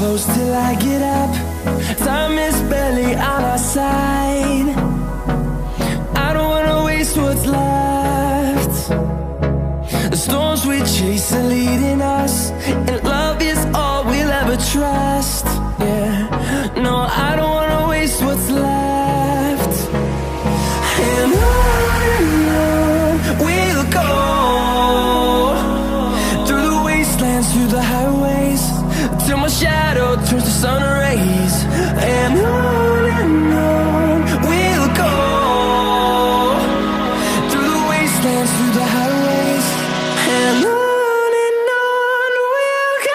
close till I get up. Time is barely on our side. I don't wanna waste what's left. The storms we chase are leading us, and love is all we'll ever trust. Yeah, no, I don't wanna waste what's left. And on we'll go, through the wastelands, through the highways, till my shadow turns to sun rays. And on we'll go, through the wastelands, through the highways, and on we'll go.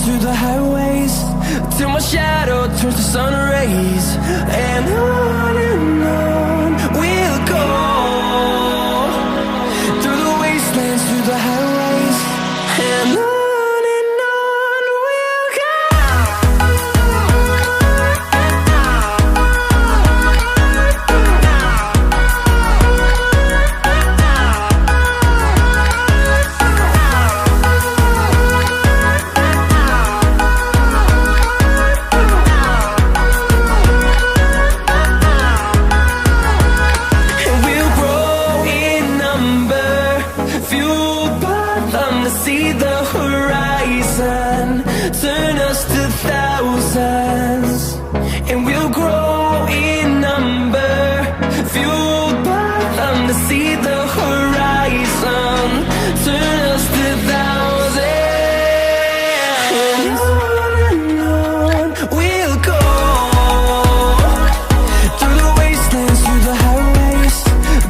Through the highways, till my shadow turns to sun rays. And on we'll go, through the wastelands, through the highways, and on we'll go. See the horizon turn us to thousands, and we'll grow in number, fueled by them to see the horizon turn us to thousands. And on we'll go, through the wastelands, through the highways,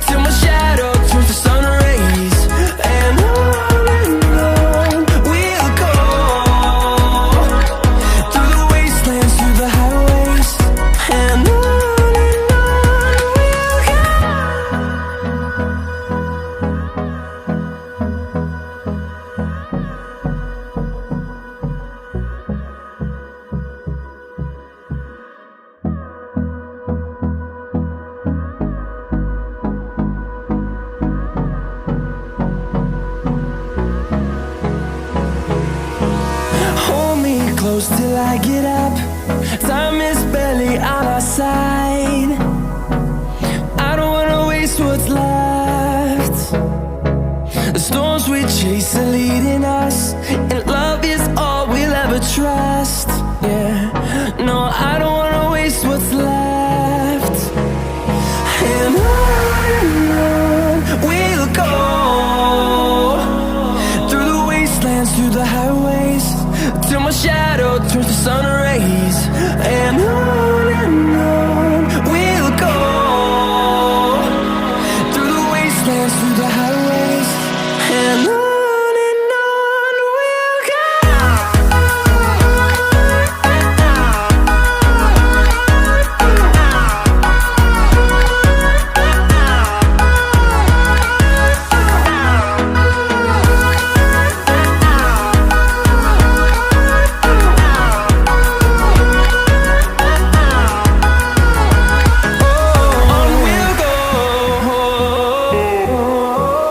till my shadow turns to sun rays. And close till I get up. Time is barely on our side. I don't wanna waste what's left. The storms we chase are leading us, and love is all we'll ever trust. Yeah, no, I don't wanna waste what's left. And on we'll go, through the wastelands, through the highways, till my shadow turns to sun rays. And on we'll go, through the wastelands, through the highways, and on. Oh,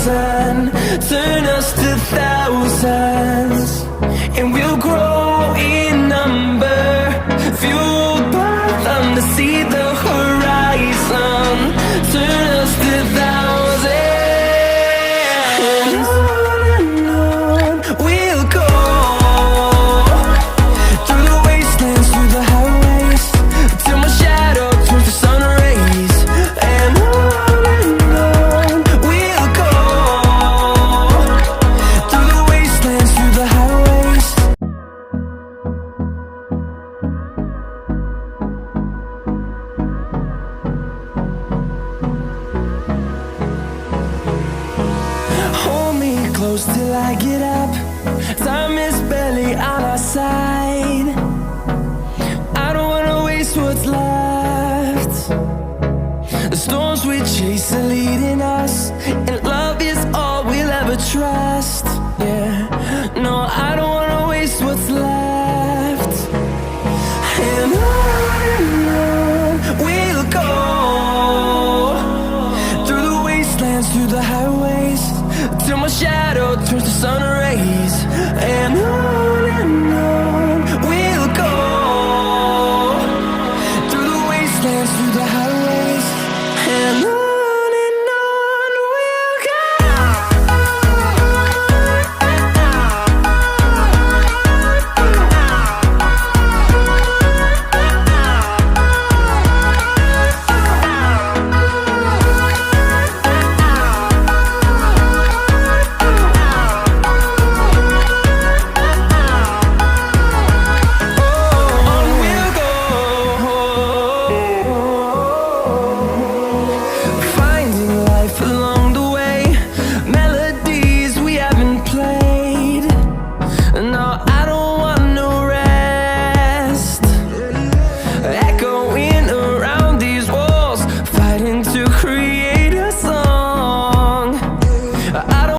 sun, turn us to thousands, and we'll grow in number, fueled by them to see the horizon, turn us to thousands, and on we'll go, through the wastelands, through the highways, till my shadow turns to sun rays, and on we'll go, through the wastelands, through the highways. Hold me close till I get up. Time is barely on our side. I don't wanna waste what's left. The storms we chase are leading us, and love is all we'll ever trust. Yeah, no, I don't wanna waste what's left. And on we'll go, through the wastelands, through the highways, till my shadow turns to sun rays, and on